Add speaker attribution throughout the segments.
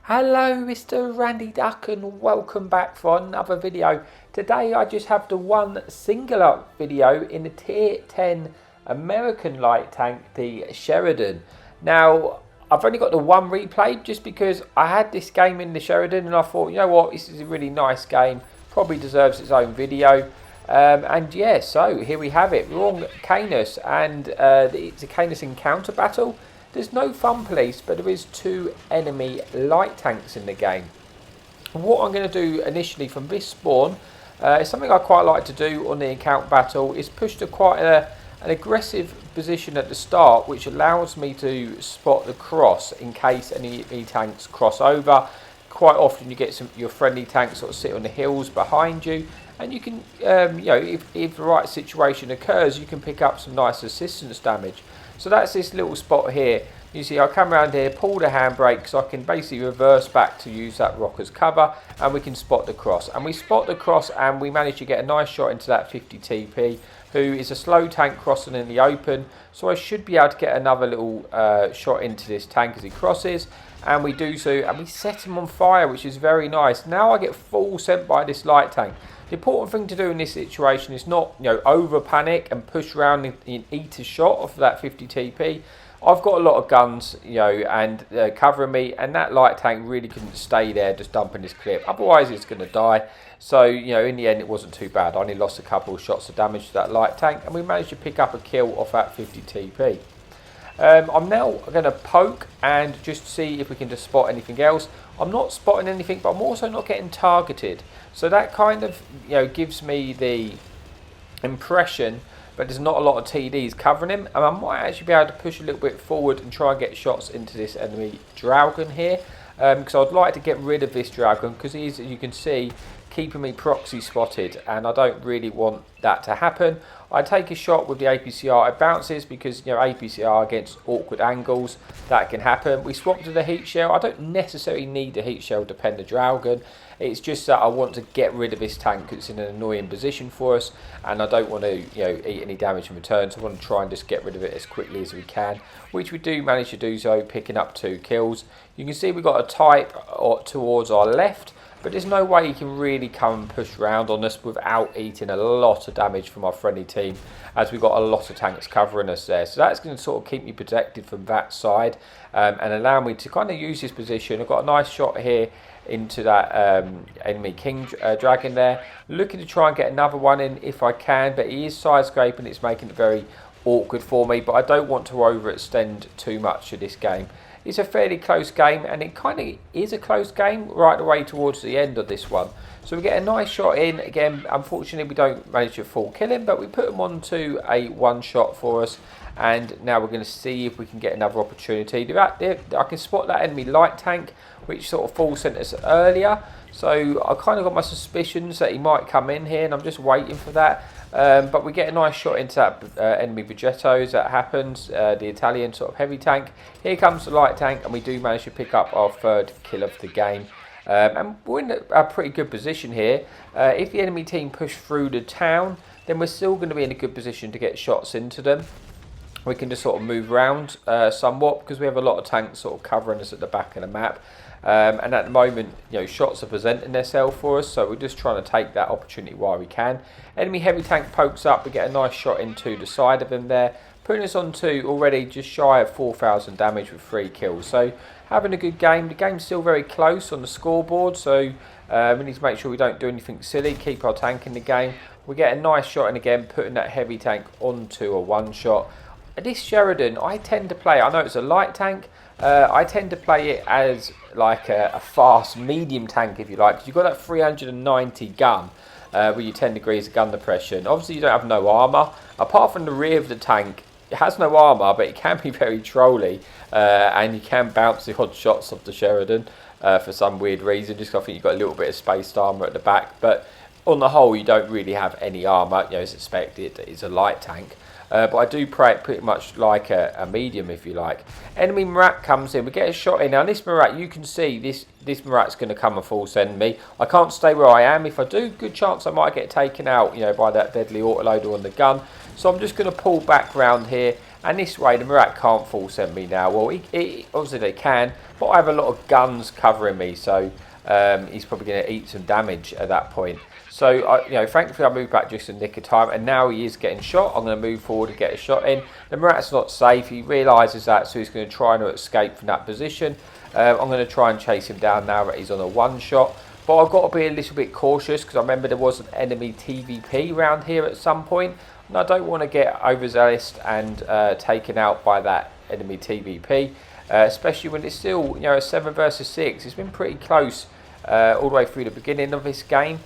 Speaker 1: Hello Mr. Randy Duck and welcome back for another video. Today I just have the one singular video in the tier 10 American light tank, the Sheridan. Now I've only got the one replay just because I had this game in the Sheridan and I thought, you know what, this is a really nice game, probably deserves its own video. And yeah, so here we have it. We're on Canis and it's a Canis encounter battle. There's no fun police, but there is two enemy light tanks in the game. What I'm going to do initially from this spawn is something I quite like to do on the encounter battle, is push to quite an aggressive position at the start, which allows me to spot the cross in case any tanks cross over. Quite often you get your friendly tanks sort of sit on the hills behind you, and you can, you know, if the right situation occurs, you can pick up some nice assistance damage. So that's this little spot here. You see I come around here, pull the handbrake, so I can basically reverse back to use that rock as cover, and we can spot the cross. And we spot the cross and we manage to get a nice shot into that 50 TP, who is a slow tank crossing in the open. So I should be able to get another little shot into this tank as he crosses. And we do so, and we set him on fire, which is very nice. Now I get full sent by this light tank. The important thing to do in this situation is not, you know, over panic and push around and eat a shot off of that 50 TP. I've got a lot of guns, you know, and covering me, and that light tank really couldn't stay there just dumping this clip. Otherwise, it's going to die. So, you know, in the end, it wasn't too bad. I only lost a couple of shots of damage to that light tank, and we managed to pick up a kill off that 50 TP. I'm now going to poke and just see if we can just spot anything else. I'm not spotting anything, but I'm also not getting targeted. So that kind of, you know, gives me the impression that there's not a lot of TDs covering him. And I might actually be able to push a little bit forward and try and get shots into this enemy Dragon here. Because I'd like to get rid of this Dragon, because he's, as you can see, keeping me proxy spotted, and I don't really want that to happen. I take a shot with the APCR, it bounces because, you know, APCR against awkward angles, that can happen. We swap to the heat shell. I don't necessarily need the heat shell to pen the Dragon. It's just that I want to get rid of this tank because it's in an annoying position for us, and I don't want to, you know, eat any damage in return. So I want to try and just get rid of it as quickly as we can, which we do manage to do so, picking up 2 kills. You can see we've got a type towards our left, but there's no way he can really come and push round on us without eating a lot of damage from our friendly team, as we've got a lot of tanks covering us there. So that's going to sort of keep me protected from that side, and allow me to kind of use this position. I've got a nice shot here into that enemy King Dragon there. Looking to try and get another one in if I can, but he is side scraping. It's making it very awkward for me, but I don't want to overextend too much of this game. It's a fairly close game, and it kind of is a close game right the way towards the end of this one. So we get a nice shot in. Again, unfortunately, we don't manage to full kill him, but we put him onto a one shot for us. And now we're going to see if we can get another opportunity. I can spot that enemy light tank, which sort of full sent us earlier. So I kind of got my suspicions that he might come in here, and I'm just waiting for that. But we get a nice shot into that enemy Vegetto as that happens, the Italian sort of heavy tank. Here comes the light tank, and we do manage to pick up our 3rd kill of the game. And we're in a pretty good position here. If the enemy team push through the town, then we're still going to be in a good position to get shots into them. We can just sort of move around somewhat, because we have a lot of tanks sort of covering us at the back of the map. And at the moment, you know, shots are presenting themselves for us, so we're just trying to take that opportunity while we can. Enemy heavy tank pokes up, we get a nice shot into the side of him there, putting us on to already just shy of 4,000 damage with 3 kills. So having a good game. The game's still very close on the scoreboard, so we need to make sure we don't do anything silly, keep our tank in the game. We get a nice shot, and again putting that heavy tank onto a one shot. This Sheridan, I tend to play, I know it's a light tank, I tend to play it as like a fast medium tank, if you like, because you've got that 390 gun with your 10 degrees of gun depression. Obviously you don't have no armour, apart from the rear of the tank. It has no armour, but it can be very trolly, and you can bounce the odd shots off the Sheridan for some weird reason, just because I think you've got a little bit of spaced armour at the back, but on the whole you don't really have any armour, you know, as expected. It's a light tank. But I do play it pretty much like a medium, if you like. Enemy Marat comes in, we get a shot in. Now this Marat, you can see this Marat's going to come and full send me. I can't stay where I am. If I do, good chance I might get taken out, you know, by that deadly autoloader on the gun. So I'm just going to pull back round here And this way the Murat can't force me now. Well, obviously they can, but I have a lot of guns covering me, so he's probably going to eat some damage at that point. So, thankfully I moved back just in the nick of time, and now he is getting shot. I'm going to move forward and get a shot in. The Murat's not safe. He realises that, so he's going to try and escape from that position. I'm going to try and chase him down now that he's on a one-shot. But I've got to be a little bit cautious, because I remember there was an enemy TVP around here at some point, and I don't want to get overzealous and taken out by that enemy TVP, especially when it's still, a 7 versus 6. It's been pretty close all the way through the beginning of this game.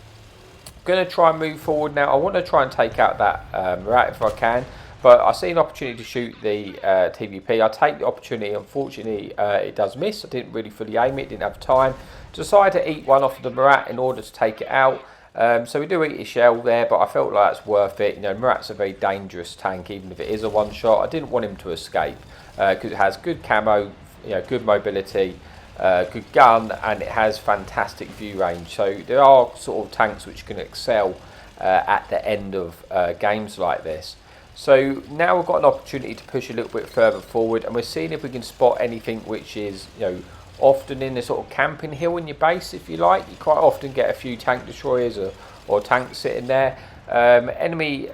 Speaker 1: Going to try and move forward now. I want to try and take out that Murat if I can, but I see an opportunity to shoot the TVP. I take the opportunity. Unfortunately, it does miss. I didn't really fully aim it, didn't have time. Decided to eat one off of the Murat in order to take it out. So we do eat a shell there, but I felt like it's worth it. Murat's a very dangerous tank, even if it is a one shot. I didn't want him to escape because it has good camo, good mobility, good gun, and it has fantastic view range. So there are sort of tanks which can excel at the end of games like this. So now we've got an opportunity to push a little bit further forward, and we're seeing if we can spot anything which is often in the sort of camping hill in your base, if you like. You quite often get a few tank destroyers or tanks sitting there. Enemy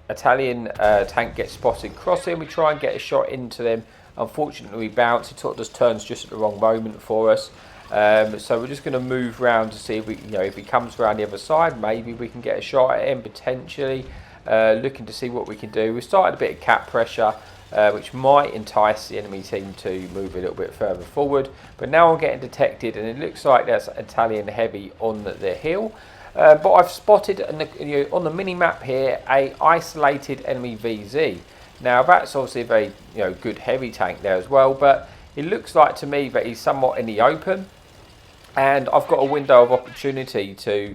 Speaker 1: Italian tank gets spotted crossing. We try and get a shot into them. Unfortunately, we bounce. It sort of just turns just at the wrong moment for us. So we're just going to move around to see if we, if he comes around the other side, maybe we can get a shot at him potentially. Looking to see what we can do. We started a bit of cap pressure, which might entice the enemy team to move a little bit further forward. But now I'm getting detected, and it looks like there's Italian heavy on the hill. But I've spotted on the mini map here a isolated enemy VZ. Now that's obviously a very good heavy tank there as well, but it looks like to me that he's somewhat in the open, and I've got a window of opportunity to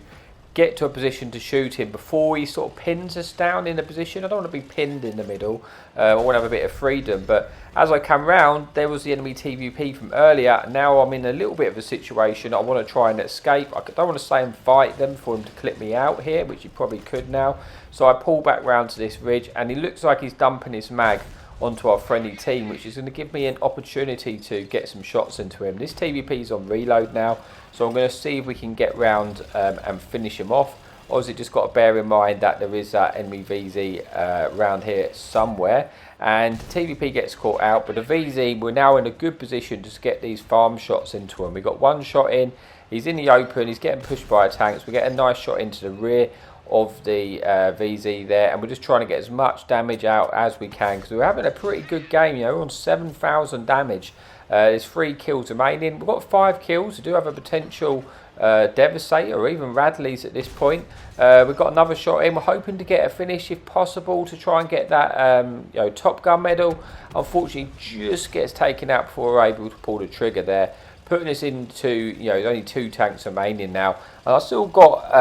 Speaker 1: get to a position to shoot him before he sort of pins us down in a position. I don't want to be pinned in the middle. I want to have a bit of freedom, but as I come round, there was the enemy TVP from earlier. Now I'm in a little bit of a situation. I want to try and escape. I don't want to stay and fight them for him to clip me out here, which he probably could now. So I pull back round to this ridge, and he looks like he's dumping his mag onto our friendly team, which is going to give me an opportunity to get some shots into him. This TVP is on reload now, so I'm going to see if we can get round and finish him off. Obviously, just got to bear in mind that there is that enemy VZ around here somewhere, and the TVP gets caught out, but the VZ, we're now in a good position to get these farm shots into him. We got one shot in, he's in the open, he's getting pushed by tanks. We get a nice shot into the rear of the VZ there, and we're just trying to get as much damage out as we can, because we're having a pretty good game. We're on 7,000 damage. There's 3 kills remaining. We've got 5 kills. We do have a potential Devastator or even Radleys at this point. We've got another shot in. We're hoping to get a finish if possible to try and get that Top Gun medal. Unfortunately, just gets taken out before we're able to pull the trigger there, putting us into, there's only 2 tanks remaining now. And I've still got,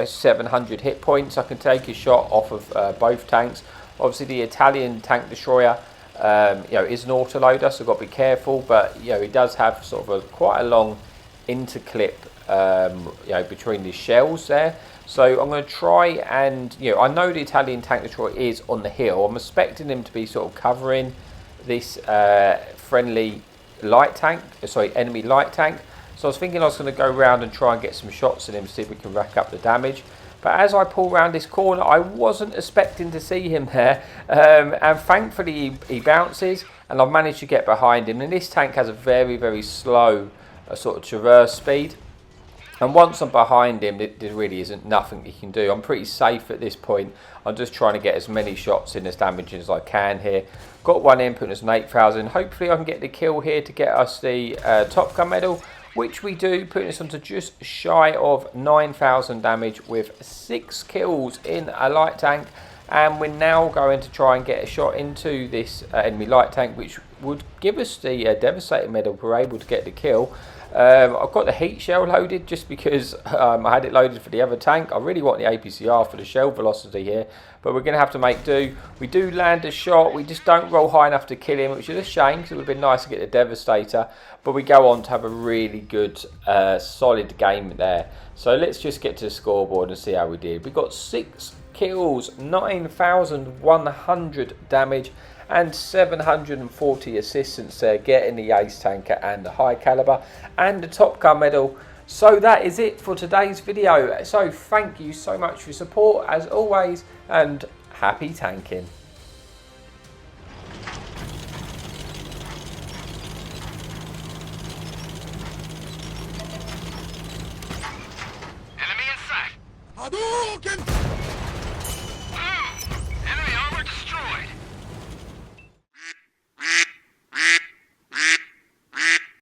Speaker 1: 700 hit points. I can take a shot off of both tanks. Obviously, the Italian tank destroyer, is an autoloader, so I've got to be careful. But, he does have sort of quite a long interclip, between the shells there. So I'm going to try and, I know the Italian tank destroyer is on the hill. I'm expecting him to be sort of covering this friendly light tank, enemy light tank. So I was thinking I was going to go around and try and get some shots at him, see if we can rack up the damage. But as I pull around this corner, I wasn't expecting to see him there, and thankfully he bounces, and I've managed to get behind him. And this tank has a very, very slow sort of traverse speed, and once I'm behind him, there really isn't nothing he can do. I'm pretty safe at this point. I'm just trying to get as many shots in as damage as I can here. Got one in, putting us on 8,000. Hopefully I can get the kill here to get us the Top Gun medal, which we do, putting us onto just shy of 9,000 damage with 6 kills in a light tank. And we're now going to try and get a shot into this enemy light tank, which would give us the Devastator medal if we're able to get the kill. I've got the heat shell loaded just because I had it loaded for the other tank. I really want the APCR for the shell velocity here, but we're going to have to make do. We do land a shot, we just don't roll high enough to kill him, which is a shame because it would have been nice to get the Devastator, but we go on to have a really good solid game there. So let's just get to the scoreboard and see how we did. We got 6 kills, 9,100 damage, and 740 assistance there, getting the ace tanker and the high caliber and the Top Gun medal. So that is it for today's video. So thank you so much for your support as always, and happy tanking.
Speaker 2: Enemy in sight! Hadouken!